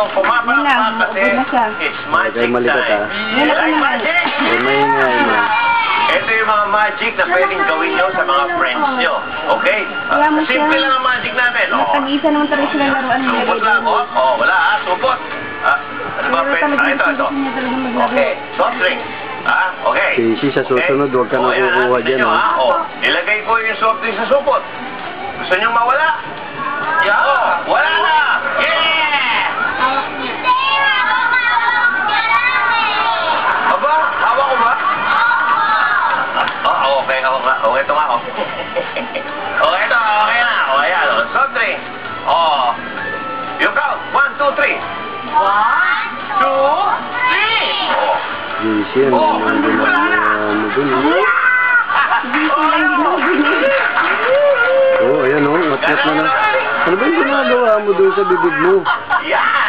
yung pumapalakpak kasi it's magic time. Like magic! Ito yung mga magic na pwedeng gawin nyo sa mga friends nyo. Okay? Simple lang ang magic natin. Pag-isa naman talaga sila laruan nila. Supot lang. Wala ha. Supot. Ano ba? Ito. Okay. Soft drink. Okay. Casey, sa susunod, huwag ka nakukuha dyan, ha? Ilagay ko yung soft drink sa supot. Gusto nyo mawala? Wala na! Yeah! Aba, hawak ko ba? Okay, ito nga, ito, okay na. Ayan, soft drink. You count. 1, 2, 3. 1, 2, 3. Casey, ano dun, ayan, ngat-ngat na. Ano ba yung ginagawa mo doon sa bibig mo? Yeah!